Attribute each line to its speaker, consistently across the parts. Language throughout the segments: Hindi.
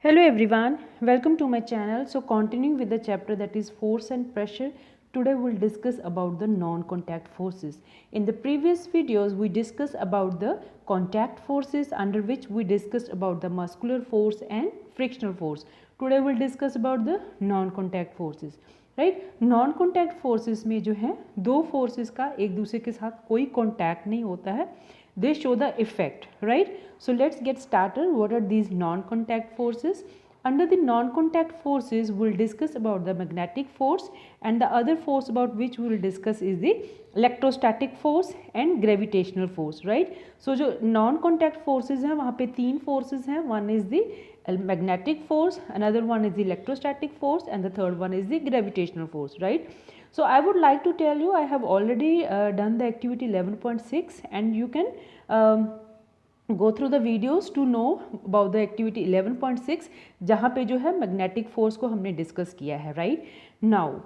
Speaker 1: Hello everyone, welcome to my channel. So continuing with the chapter that is force and pressure, today we'll discuss about the non-contact forces. In the previous videos we discussed about the contact forces, under which we discussed about the muscular force and frictional force. Today we'll discuss about the non-contact forces. Right, non contact forces में जो है दो फोर्सेस का एक दूसरे के साथ कोई कॉन्टैक्ट नहीं होता है. They show the effect, right? So let's get started. What are these non-contact forces? Under the non-contact forces, we'll discuss about the magnetic force, and the other force about which we will discuss is the electrostatic force and gravitational force, right? So जो non-contact forces हैं वहाँ पे तीन forces हैं. One is the magnetic force, another one is the electrostatic force, and the third one is the gravitational force, right? So I would like to tell you I have already done the activity 11.6 and you can go through the videos to know about the activity 11.6 जहाँ पे जो है magnetic force को हमने discuss किया है, right? Now,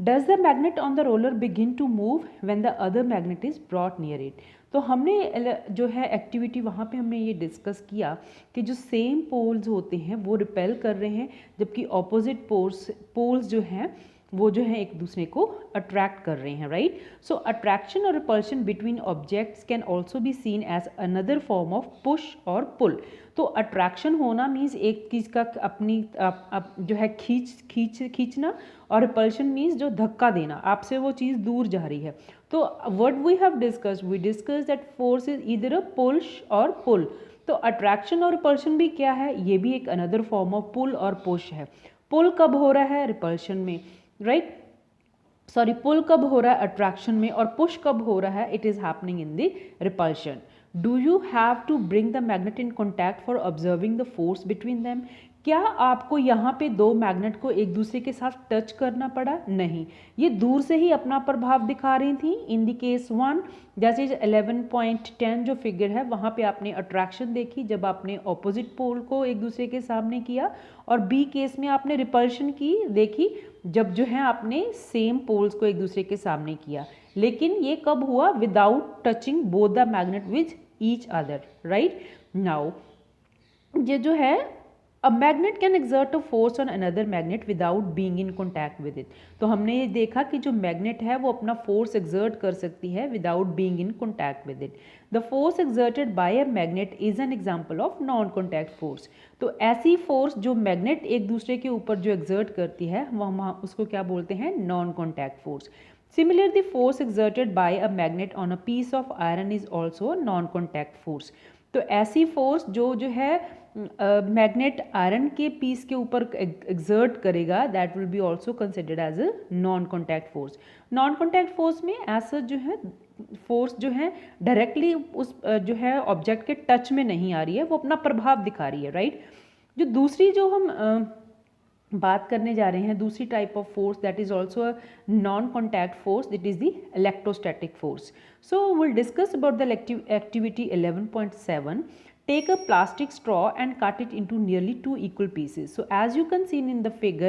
Speaker 1: does the magnet on the roller begin to move when the other magnet is brought near it? तो हमने जो है एक्टिविटी वहाँ पे हमने ये डिस्कस किया कि जो सेम पोल्स होते हैं वो रिपेल कर रहे हैं, जबकि ऑपोजिट पोल्स जो हैं वो जो है एक दूसरे को अट्रैक्ट कर रहे हैं, राइट? सो अट्रैक्शन और repulsion between objects can also be seen as another form of push और पुल. तो अट्रैक्शन होना मीन्स एक चीज़ का अपनी जो है खींचना, और रिपल्शन मीन्स जो धक्का देना, आपसे वो चीज़ दूर जा रही है. तो what we have discuss that force is either a push और पुल. तो अट्रैक्शन और रिपल्शन भी क्या है, ये भी एक अनदर फॉर्म ऑफ पुल और पुश है. पुल कब हो रहा है, रिपल्शन में, राइट? सॉरी, पुल कब हो रहा है, अट्रैक्शन में, और पुश कब हो रहा है, it is happening in the repulsion. Do you have to bring the magnet in contact for observing the force between them? क्या आपको यहाँ पे दो मैग्नेट को एक दूसरे के साथ टच करना पड़ा? नहीं, ये दूर से ही अपना प्रभाव दिखा रही थी. इन द केस वन, जैसे 11.10 जो फिगर है वहाँ पे आपने अट्रैक्शन देखी जब आपने ऑपोजिट पोल को एक दूसरे के सामने किया, और बी केस में आपने रिपल्शन की देखी जब जो है आपने सेम पोल्स को एक दूसरे के सामने किया. लेकिन ये कब हुआ? Without touching both the magnet with each other, right? Now ये जो है A magnet can exert a force on another magnet without being in contact with it. तो हमने ये देखा कि जो मैग्नेट है वो अपना फोर्स एक्सर्ट कर सकती है without being in contact with it. The force exerted by a magnet is an example of non-contact force. तो ऐसी फोर्स जो मैग्नेट एक दूसरे के ऊपर जो एक्सर्ट करती है वह उसको क्या बोलते हैं? non-contact force. Similarly, the force exerted by a magnet on a piece of iron is also a non-contact force. तो ऐसी फोर्स जो है मैग्नेट आयरन के पीस के ऊपर एक्सर्ट करेगा, that will be also considered as a non contact force. Non contact force में ऐसा जो है फोर्स जो है डायरेक्टली उस जो है ऑब्जेक्ट के टच में नहीं आ रही है, वो अपना प्रभाव दिखा रही है, राइट? जो दूसरी जो हम बात करने जा रहे हैं, दूसरी type of force that is also a non contact force, that is the electrostatic force. So will discuss about the activity 11.7. Take a plastic straw and cut it into nearly 2 equal pieces. So as you can see in the figure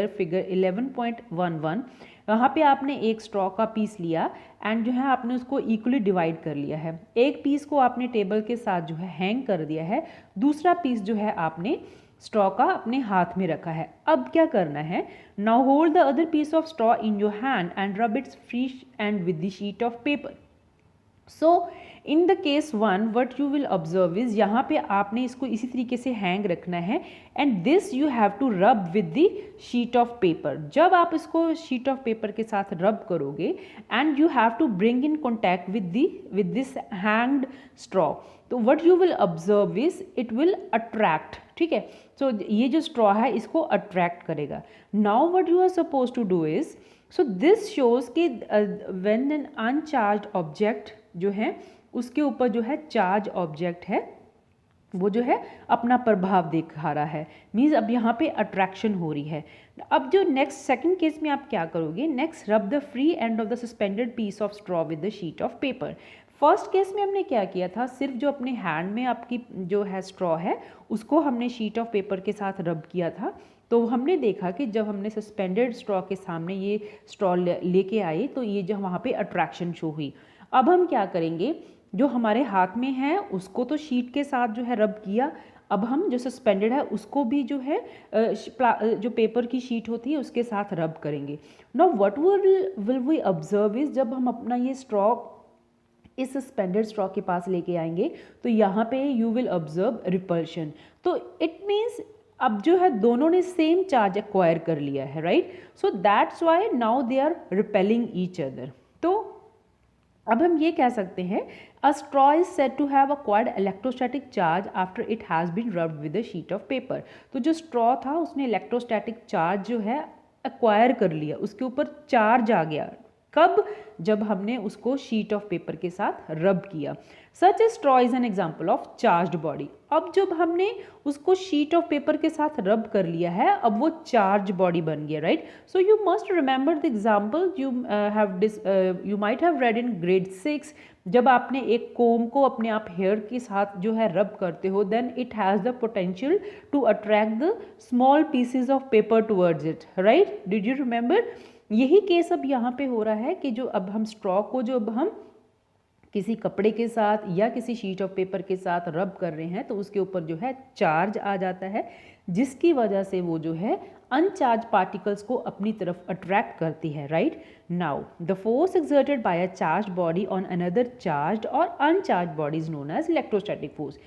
Speaker 1: 11.11, वहाँ पे आपने एक स्ट्रॉ का पीस लिया एंड जो है आपने उसको इक्वली डिवाइड कर लिया है. एक पीस को आपने टेबल के साथ जो है हैंग कर दिया है, दूसरा पीस जो है आपने स्ट्रॉ का अपने हाथ में रखा है. अब क्या करना है? Now hold the other piece of straw in your hand and rub its free end with the sheet of paper. So in the case one what you will observe is, यहाँ पे आपने इसको इसी तरीके से हैंग रखना है and this you have to rub with the sheet of paper. जब आप इसको शीट ऑफ पेपर के साथ रब करोगे and you have to bring in contact with this hanged straw, तो what you will observe is it will attract. ठीक है, सो ये जो स्ट्रॉ है इसको अट्रैक्ट करेगा. Now what you are suppose to do is, so this shows कि व्हेन एन अनचार्ज्ड ऑब्जेक्ट जो है उसके ऊपर जो है चार्ज ऑब्जेक्ट है वो जो है अपना प्रभाव दिखा रहा है, मीन्स अब यहाँ पे अट्रैक्शन हो रही है. अब जो नेक्स्ट सेकंड केस में आप क्या करोगे? Next rub the free end of the suspended piece of straw with the sheet of paper. First case में हमने क्या किया था? सिर्फ जो अपने हैंड में आपकी जो है स्ट्रॉ है उसको हमने शीट ऑफ पेपर के साथ रब किया था. तो हमने देखा कि जब हमने सस्पेंडेड स्ट्रॉ के सामने ये स्ट्रॉ लेके आए तो ये जो वहाँ पे अट्रैक्शन शो हुई. अब हम क्या करेंगे? जो हमारे हाथ में है उसको तो शीट के साथ जो है रब किया, अब हम जो सस्पेंडेड है उसको भी जो है जो पेपर की शीट होती है उसके साथ रब करेंगे। Now what will we observe is, जब हम अपना ये स्ट्रॉ इस सस्पेंडेड स्ट्रॉ के पास लेके आएंगे तो यहाँ पे यू विल ऑब्जर्व रिपल्शन। तो इट मीन्स अब जो है दोनों ने सेम चार्ज एक्वायर कर लिया है, right. So that's why now they are repelling each other. तो अब हम ये कह सकते हैं a straw is said to have acquired electrostatic charge after it has been rubbed with a sheet of paper. तो जो स्ट्रॉ था उसने इलेक्ट्रोस्टैटिक चार्ज जो है एक्वायर कर लिया, उसके ऊपर चार्ज आ गया। कब? जब हमने उसको शीट ऑफ पेपर के साथ रब किया। Such a straw is an example of charged body. अब जब हमने उसको शीट ऑफ पेपर के साथ रब कर लिया है, अब वो चार्ज बॉडी बन गया, right. So you must remember the example you might have read in grade 6। जब आपने एक कोम को अपने आप हेयर के साथ जो है रब करते हो, then it has the potential to attract the small pieces of paper towards it, right. Did you remember? यही केस अब यहाँ पे हो रहा है कि जो अब हम स्ट्रॉ को जो अब हम किसी कपड़े के साथ या किसी शीट ऑफ पेपर के साथ रब कर रहे हैं तो उसके ऊपर जो है चार्ज आ जाता है, जिसकी वजह से वो जो है अनचार्ज पार्टिकल्स को अपनी तरफ अट्रैक्ट करती है, right. Now the force exerted by a charge body on another charge और uncharge body is known as electrostatic force.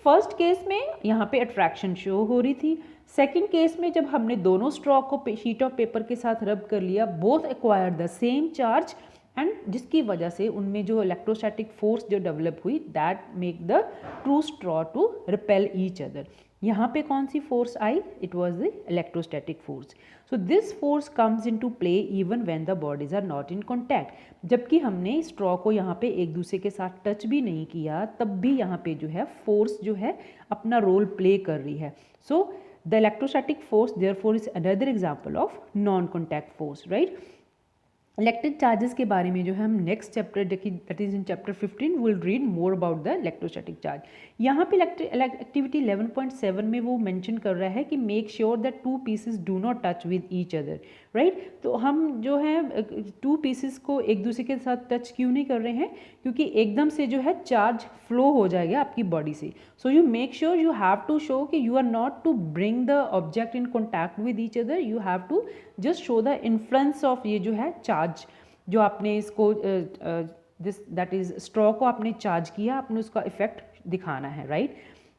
Speaker 1: First case में यहाँ पे अट्रैक्शन शो हो रही थी। सेकेंड केस में जब हमने दोनों स्ट्रॉ को शीट ऑफ पेपर के साथ रब कर लिया, both acquire the same charge and जिसकी वजह से उनमें जो इलेक्ट्रोस्टैटिक फोर्स जो डेवलप हुई that make the two straw to repel each other. यहाँ पे कौन सी फोर्स आई? It was the electrostatic force. So this force comes into play even when the bodies are not in contact. जबकि हमने स्ट्रॉ को यहाँ पे एक दूसरे के साथ टच भी नहीं किया, तब भी यहाँ पे जो है फोर्स जो है अपना रोल प्ले कर रही है। So the electrostatic force therefore is another example of non contact force, right. Electric charges के बारे में जो है हम next chapter that is in chapter 15 will read more about the electrostatic charge. यहाँ पे एक्टिविटी 11.7 में वो मेंशन कर रहा है कि make sure that two pieces do not touch with each other, right. तो हम जो है टू पीसेस को एक दूसरे के साथ टच क्यों नहीं कर रहे हैं? क्योंकि एकदम से जो है चार्ज फ्लो हो जाएगा आपकी बॉडी से। So you make sure you have to show कि you are not to bring the object in contact with each other, you have to just show the influence of ये जो है चार्ज, जो आपने इसको दिस दैट इज स्ट्रॉ को आपने चार्ज किया, आपने उसका इफेक्ट दिखाना है, right.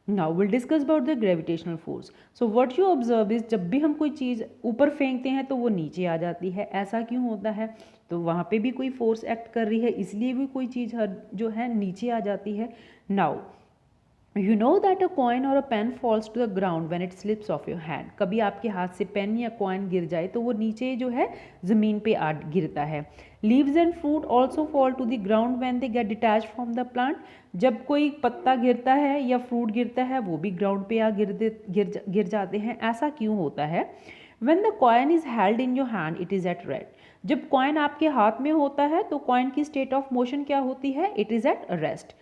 Speaker 1: Now will discuss about the gravitational force. So what you observe is, जब भी हम कोई चीज़ ऊपर फेंकते हैं तो वो नीचे आ जाती है। ऐसा क्यों होता है? तो वहाँ पे भी कोई फोर्स एक्ट कर रही है, इसलिए भी कोई चीज़ जो है नीचे आ जाती है। Now you know that a coin और a pen falls to the ground when it slips off your hand. कभी आपके हाथ से पेन या कॉइन गिर जाए तो वो नीचे जो है ज़मीन पे गिरता है। Leaves and fruit also fall to the ground when they get detach from the plant. जब कोई पत्ता गिरता है या फ्रूट गिरता है वो भी ग्राउंड पे गिर जाते हैं। ऐसा क्यों होता है? When the coin is held in your hand, it is at rest. जब कॉइन आपके हाथ में होता है तो कॉइन की स्टेट ऑफ मोशन क्या होती है? It is at rest.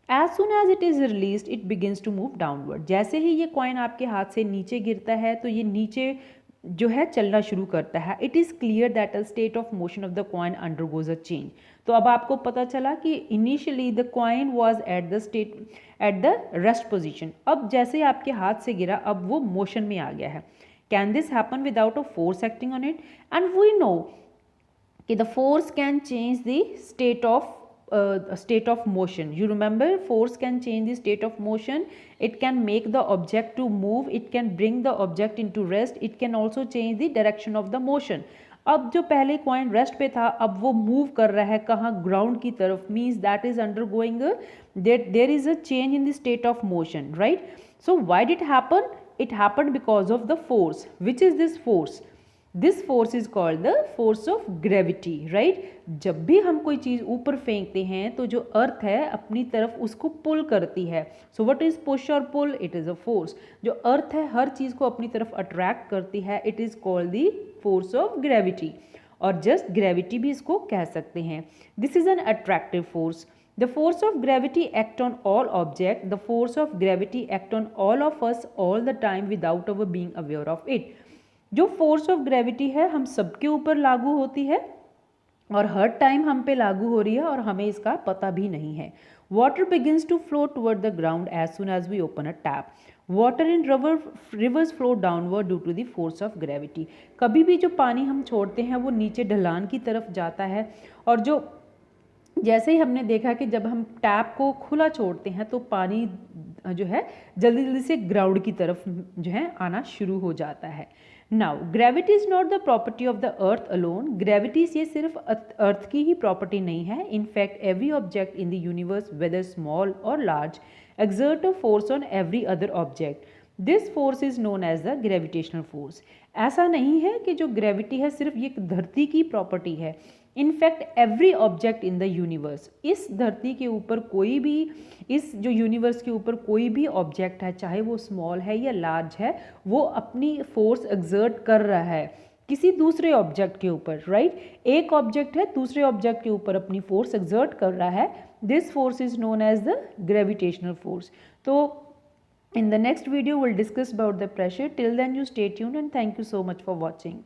Speaker 1: As soon as it is released, it begins to move downward. जैसे ही ये कॉइन आपके हाथ से नीचे गिरता है तो ये नीचे जो है चलना शुरू करता है। It is clear that a state of motion of the coin undergoes a change. तो अब आपको पता चला कि initially the coin was at the rest position. अब जैसे आपके हाथ से गिरा अब वो मोशन में आ गया है। Can this happen without a force acting on it? And we know कि the force can change the state of motion. You remember force can change the state of motion. It can make the object to move, it can bring the object into rest, it can also change the direction of the motion. अब जो पहले कॉइन रेस्ट पे था अब वो मूव कर रहा है कहाँ? ग्राउंड की तरफ। Means that is undergoing there is a change in the state of motion, right. So why did it happen? It happen because of the force. Which is this force? This force is called the force of gravity, right. जब भी हम कोई चीज़ ऊपर फेंकते हैं तो जो अर्थ है अपनी तरफ उसको पुल करती है। सो व्हाट इज पुश और pull? It is a force. जो अर्थ है हर चीज़ को अपनी तरफ अट्रैक्ट करती है। It is called the force of gravity, और जस्ट ग्रेविटी भी इसको कह सकते हैं। This is an attractive force. The force of gravity act on all objects. The force of gravity act on all of us all the time without our being aware of it. जो फोर्स ऑफ ग्रेविटी है हम सबके ऊपर लागू होती है और हर टाइम हम पे लागू हो रही है और हमें इसका पता भी नहीं है। Water begins to flow toward the ground as soon as we open a tap. Water in rivers flow downward due to the force of gravity. कभी भी जो पानी हम छोड़ते हैं वो नीचे ढलान की तरफ जाता है, और जो जैसे ही हमने देखा कि जब हम टैप को खुला छोड़ते हैं तो पानी जो है जल्दी जल्दी से ग्राउंड की तरफ जो है आना शुरू हो जाता है। Now gravity is not the property of the earth alone. Gravity ये सिर्फ अर्थ की ही प्रॉपर्टी नहीं है। In fact every object in the universe whether small or large exert a force on every other object. This force is known as the gravitational force. ऐसा नहीं है कि जो ग्रेविटी है सिर्फ ये धरती की प्रॉपर्टी है। In fact every object in the universe, इस धरती के ऊपर कोई भी, इस जो यूनिवर्स के ऊपर कोई भी ऑब्जेक्ट है, चाहे वो स्मॉल है या लार्ज है, वो अपनी फोर्स एक्सर्ट कर रहा है किसी दूसरे ऑब्जेक्ट के ऊपर, राइट। एक ऑब्जेक्ट है दूसरे ऑब्जेक्ट के ऊपर अपनी फोर्स एक्सर्ट कर रहा है। This force is known as the gravitational force. तो in the next video we'll discuss about the pressure. Till then you stay tuned and thank you so much for watching.